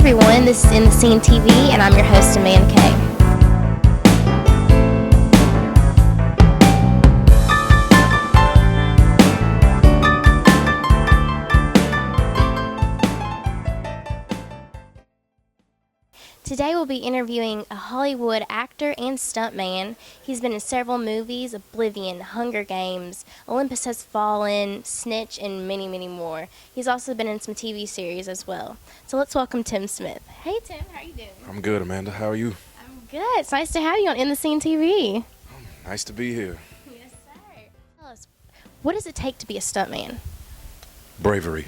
everyone, this is In the Scene TV, and I'm your host, Amanda Kay. Today we'll be interviewing a Hollywood actor and stuntman. He's been in several movies: Oblivion, Hunger Games, Olympus Has Fallen, Snitch, and many, many more. He's also been in some TV series as well. So let's welcome Tim Smith. Hey Tim, how are you doing? I'm good, Amanda. How are you? I'm good. It's nice to have you on In the Scene TV. Nice to be here. Yes, sir. Tell us, what does it take to be a stuntman? Bravery.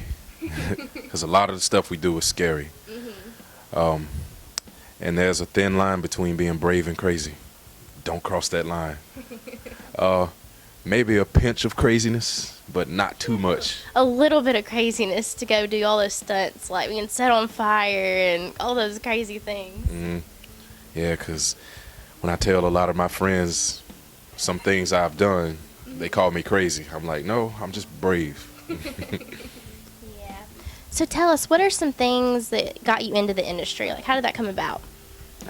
Because a lot of the stuff we do is scary. And there's a thin line between being brave and crazy. Don't cross that line. Maybe a pinch of craziness, but not too much. A little bit of craziness to go do all those stunts, like being set on fire and all those crazy things. Yeah, because when I tell a lot of my friends some things I've done, they call me crazy. I'm like, no, I'm just brave. Yeah. So tell us, what are some things that got you into the industry? Like, how did that come about?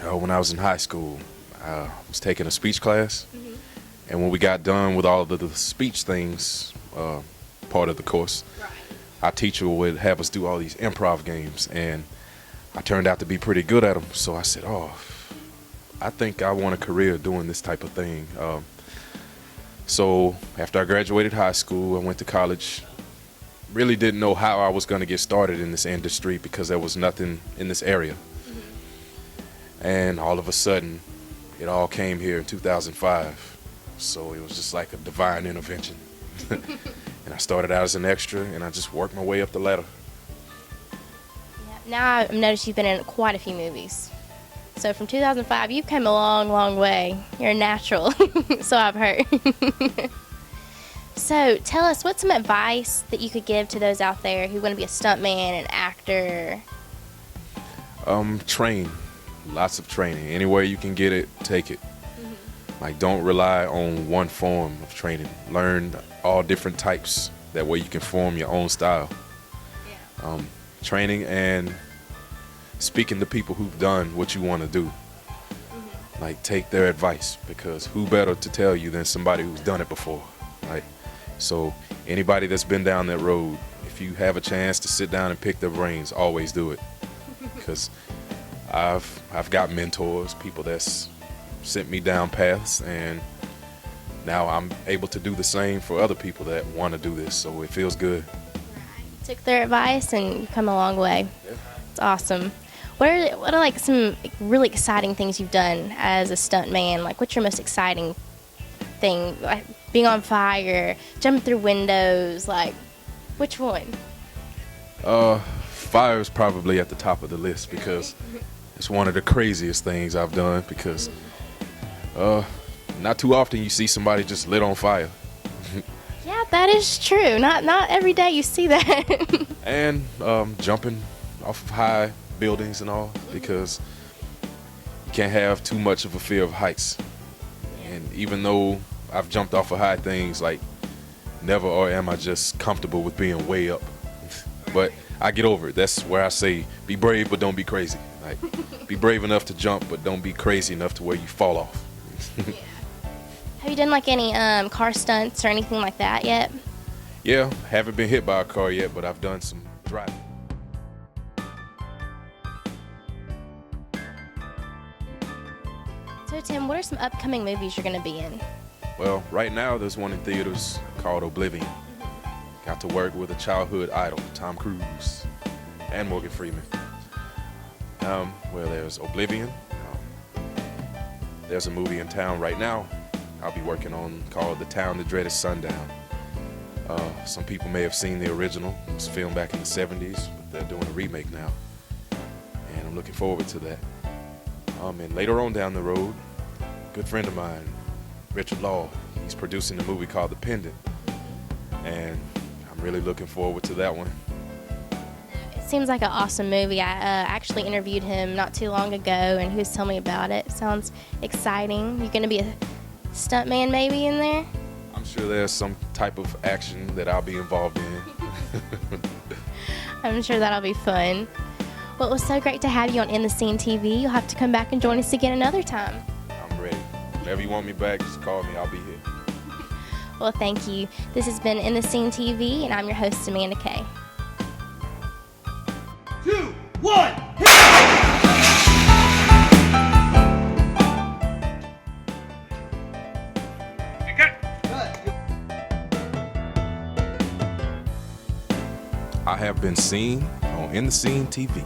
When I was in high school, I was taking a speech class. And when we got done with all of the speech things, part of the course, our teacher would have us do all these improv games. And I turned out to be pretty good at them. So I said, I think I want a career doing this type of thing. So after I graduated high school, I went to college. Really didn't know how I was going to get started in this industry because there was nothing in this area. And all of a sudden, it all came here in 2005. So it was just like a divine intervention. And I started out as an extra, and I just worked my way up the ladder. Yeah. Now I've noticed you've been in quite a few movies. So from 2005, you've come a long, long way. You're a natural, so I've heard. So tell us, what's some advice that you could give to those out there who want to be a stuntman, an actor? Train. Lots of training. Anywhere you can get it, take it. Like, don't rely on one form of training. Learn all different types. That way you can form your own style. Yeah. Training and speaking to people who've done what you want to do. Like, take their advice, because who better to tell you than somebody who's done it before, right? So anybody that's been down that road, if you have a chance to sit down and pick their brains, always do it. Because I've got mentors, people that's sent me down paths, and now I'm able to do the same for other people that want to do this, so it feels good. Took their advice and you come a long way. Yeah. It's awesome. What are like some really exciting things you've done as a stuntman? Like, what's your most exciting thing? Like being on fire, jumping through windows, like which one? Fire is probably at the top of the list, because it's one of the craziest things I've done, because not too often you see somebody just lit on fire. Yeah, that is true. Not every day you see that. And jumping off of high buildings and all, because you can't have too much of a fear of heights. And even though I've jumped off of high things, like, never or am I just comfortable with being way up. But I get over it. That's where I say, be brave, but don't be crazy. Like, be brave enough to jump, but don't be crazy enough to where you fall off. Yeah. Have you done like any car stunts or anything like that yet? Yeah, haven't been hit by a car yet, but I've done some driving. So Tim, what are some upcoming movies you're going to be in? Well, right now there's one in theaters called Oblivion. Got to work with a childhood idol, Tom Cruise, and Morgan Freeman. Well, there's Oblivion. There's a movie in town right now I'll be working on called The Town That Dreaded Sundown. Some people may have seen the original. It was filmed back in the 70s, but they're doing a remake now. And I'm looking forward to that. And later on down the road, a good friend of mine, Richard Law, he's producing a movie called The Pendant. And I'm really looking forward to that one. It seems like an awesome movie. I actually interviewed him not too long ago, and he was telling me about it. Sounds exciting. You're going to be a stuntman maybe in there? I'm sure there's some type of action that I'll be involved in. I'm sure that'll be fun. Well, it was so great to have you on In the Scene TV. You'll have to come back and join us again another time. I'm ready. Whenever you want me back, just call me. I'll be here. Well, thank you. This has been In the Scene TV, and I'm your host, Amanda Kay. 2, 1, hit! I have been seen on In the Scene TV.